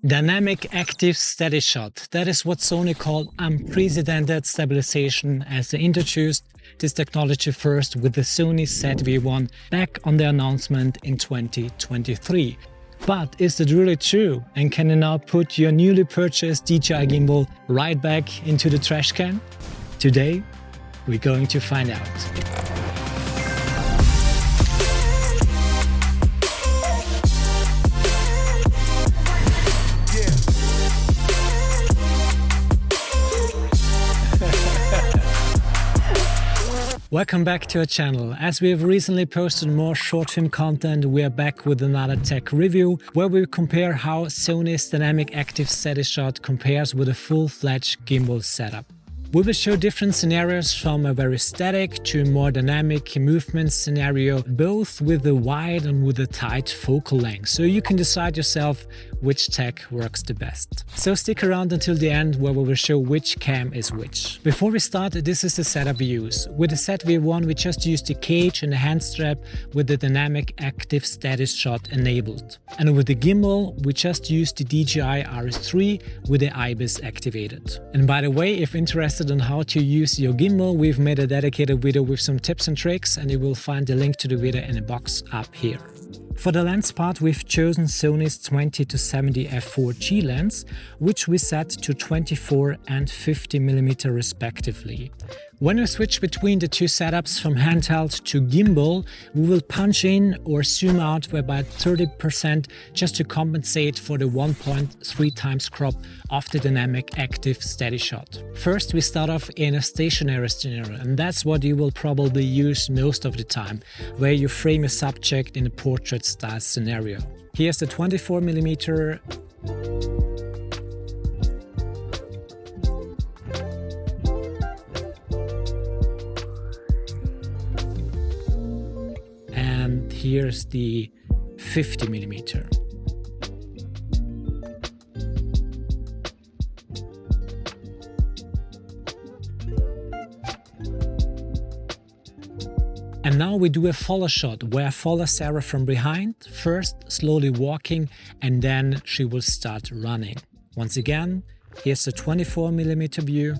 Dynamic Active SteadyShot. That is what Sony called unprecedented stabilization, as they introduced this technology first with the Sony ZV-E1 back on their announcement in 2023. But is it really true? And can you now put your newly purchased DJI gimbal right back into the trash can? Today, we're going to find out. Welcome back to our channel. As we have recently posted more short film content, we are back with another tech review where we compare how Sony's Dynamic Active SteadyShot compares with a full-fledged gimbal setup. We will show different scenarios, from a very static to a more dynamic movement scenario, both with a wide and with a tight focal length, so you can decide yourself which tech works the best. So stick around until the end where we will show which cam is which. Before we start, this is the setup we use. With the ZV-E1 we just used the cage and the hand strap with the Dynamic Active SteadyShot enabled. And with the gimbal we just used the DJI RS3 with the IBIS activated. And by the way, if interested on how to use your gimbal, we've made a dedicated video with some tips and tricks, and you will find the link to the video in the box up here. For the lens part, we've chosen Sony's 20-70 f4G lens, which we set to 24 and 50mm respectively. When we switch between the two setups from handheld to gimbal, we will punch in or zoom out by about 30% just to compensate for the 1.3 times crop of the Dynamic Active SteadyShot. First, we start off in a stationary scenario, and that's what you will probably use most of the time, where you frame a subject in a portrait style scenario. Here's the 24mm. And here's the 50mm. And now we do a follow shot where I follow Sarah from behind, first slowly walking and then she will start running. Once again, here's the 24mm view.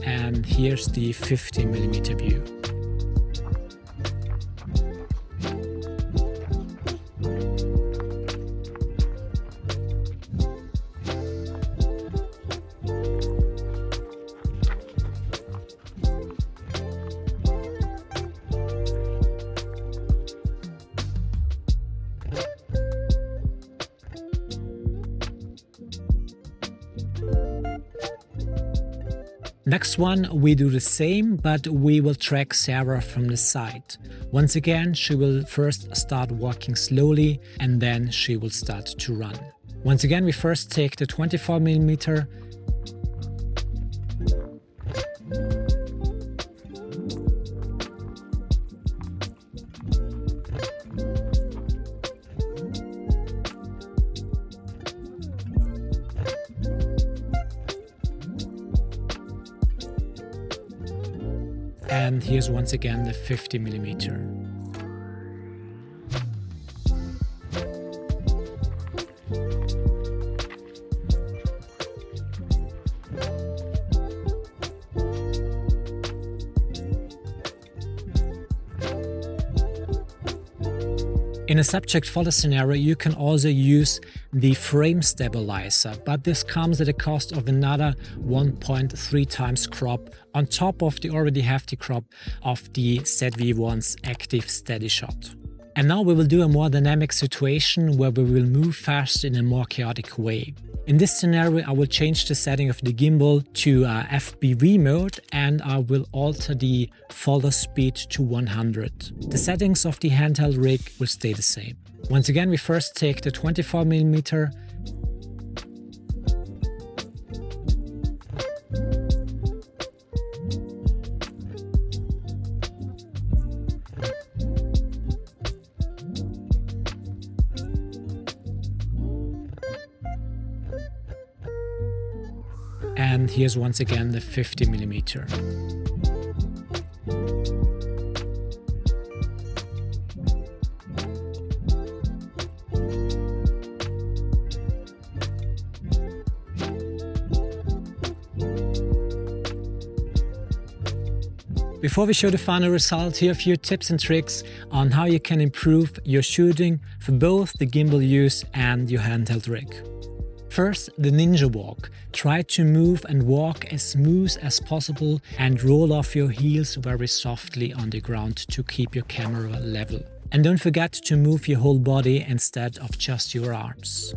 And here's the 50mm view. Next one, we do the same, but we will track Sarah from the side. Once again, she will first start walking slowly and then she will start to run. Once again, we first take the 24mm. And here's once again the 50mm. In a subject follow scenario, you can also use the frame stabilizer, but this comes at a cost of another 1.3 times crop on top of the already hefty crop of the ZV-E1's Active SteadyShot. And now we will do a more dynamic situation where we will move fast in a more chaotic way. In this scenario, I will change the setting of the gimbal to FPV mode and I will alter the follow speed to 100. The settings of the handheld rig will stay the same. Once again, we first take the 24mm here's once again the 50mm. Before we show the final result, here are a few tips and tricks on how you can improve your shooting for both the gimbal use and your handheld rig. First, the ninja walk. Try to move and walk as smooth as possible and roll off your heels very softly on the ground to keep your camera level. And don't forget to move your whole body instead of just your arms.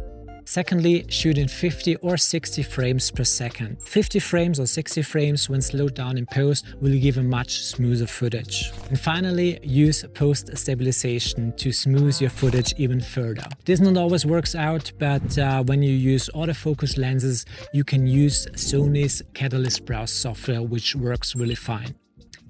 Secondly, shoot in 50 or 60 frames per second. 50 frames or 60 frames when slowed down in post will give a much smoother footage. And finally, use post stabilization to smooth your footage even further. This not always works out, but when you use autofocus lenses, you can use Sony's Catalyst Browse software, which works really fine.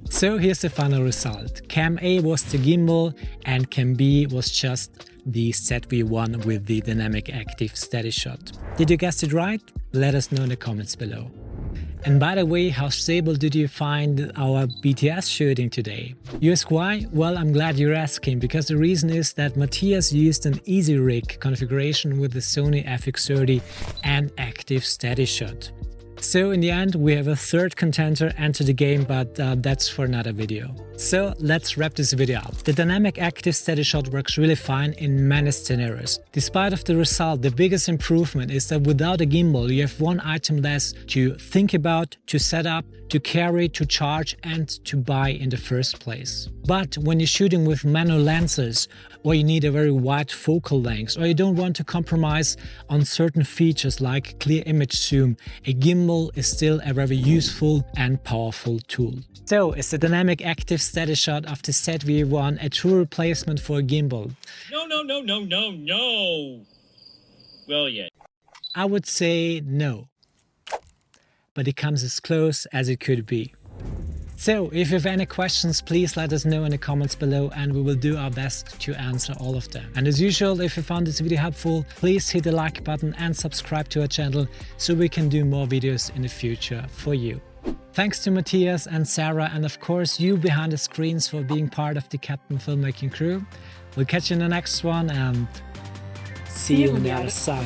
So here's the final result. Cam A was the gimbal and Cam B was just the ZV-E1 with the Dynamic Active SteadyShot. Did you guess it right? Let us know in the comments below. And by the way, how stable did you find our BTS shooting today? You ask why? Well, I'm glad you're asking, because the reason is that Matthias used an EasyRig configuration with the Sony FX30 and Active SteadyShot. So in the end, we have a third contender enter the game, but that's for another video. So let's wrap this video up. The Dynamic Active SteadyShot works really fine in many scenarios. Despite of the result, the biggest improvement is that without a gimbal, you have one item less to think about, to set up, to carry, to charge and to buy in the first place. But when you're shooting with manual lenses, or you need a very wide focal length, or you don't want to compromise on certain features like clear image zoom, a gimbal is still a very useful and powerful tool. So, is the Dynamic Active SteadyShot of the ZV-E1 a true replacement for a gimbal? No. Well, yeah. I would say no, but it comes as close as it could be. So, if you have any questions, please let us know in the comments below and we will do our best to answer all of them. And as usual, if you found this video helpful, please hit the like button and subscribe to our channel so we can do more videos in the future for you. Thanks to Matthias and Sarah, and of course you behind the screens for being part of the Captain Filmmaking crew. We'll catch you in the next one and see you on the other side.